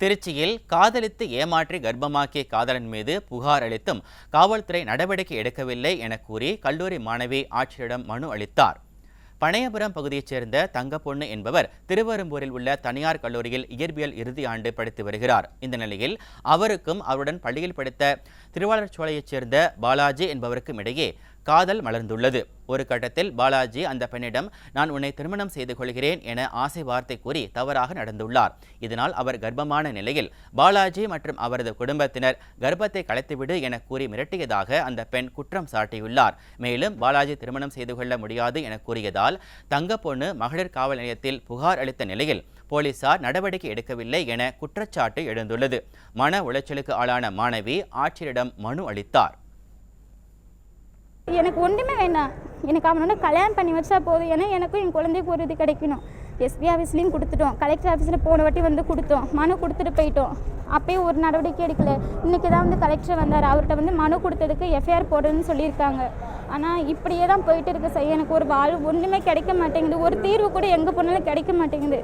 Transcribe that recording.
திருச்சியில் காதலித்து ஏமாற்றி கர்ப்பமாக்கிய காதலன் மீது புகார் அளித்தும் காவல்துறை நடவடிக்கை எடுக்கவில்லை என கூறி கல்லூரி மாணவி ஆட்சியரிடம் மனு அளித்தார். பனையபுரம் பகுதியைச் சேர்ந்த தங்கப்பொண்ணு என்பவர் திருவெரும்பூரில் உள்ள தனியார் கல்லூரியில் இயற்பியல் இறுதி ஆண்டு படித்து வருகிறார். இந்த நிலையில் அவருக்கும் அவருடன் பள்ளியில் படித்த திருவாளர்சோலையைச் சேர்ந்த பாலாஜி என்பவருக்கும் இடையே காதல் மலர்ந்துள்ளது. ஒரு கட்டத்தில் பாலாஜி அந்த பெண்ணிடம் நான் உன்னை திருமணம் செய்து கொள்கிறேன் என ஆசை வார்த்தை கூறி தவறாக நடந்துள்ளார். இதனால் அவர் கர்ப்பமான நிலையில் பாலாஜி மற்றும் அவரது குடும்பத்தினர் கர்ப்பத்தை கலைத்துவிடு என கூறி மிரட்டியதாக அந்த பெண் குற்றம் சாட்டியுள்ளார். மேலும் பாலாஜி திருமணம் செய்து கொள்ள முடியாது என கூறியதால் தங்கப்பொண்ணு மகளிர் காவல் நிலையத்தில் புகார் அளித்த நிலையில் போலீசார் நடவடிக்கை எடுக்கவில்லை என குற்றச்சாட்டு எழுந்துள்ளது. மன உளைச்சலுக்கு ஆளான மாணவி ஆட்சியரிடம் மனு அளித்தார். எனக்கு ஒன்றுமே வேண்டாம், எனக்கு அவனோட கல்யாணம் பண்ணி வச்சா போதும். ஏன்னா எனக்கும் என் குழந்தைக்கு ஒரு இது கிடைக்கணும். எஸ்பி ஆஃபீஸ்லேயும் கொடுத்துட்டோம், கலெக்டர் ஆஃபீஸில் போன வாட்டி வந்து கொடுத்தோம், மனு கொடுத்துட்டு போயிட்டோம். அப்பயும் ஒரு நடவடிக்கை எடுக்கல. இன்றைக்கி தான் வந்து கலெக்டர் வந்தார், அவர்கிட்ட வந்து மனு கொடுத்ததுக்கு எஃப்ஐஆர் போடுறதுன்னு சொல்லியிருக்காங்க. ஆனால் இப்படியே தான் போயிட்டு இருக்கு. எனக்கு ஒரு வாழ்வு ஒன்றுமே கிடைக்க மாட்டேங்குது, ஒரு தீர்வு கூட எங்கே போனாலும் கிடைக்க மாட்டேங்குது.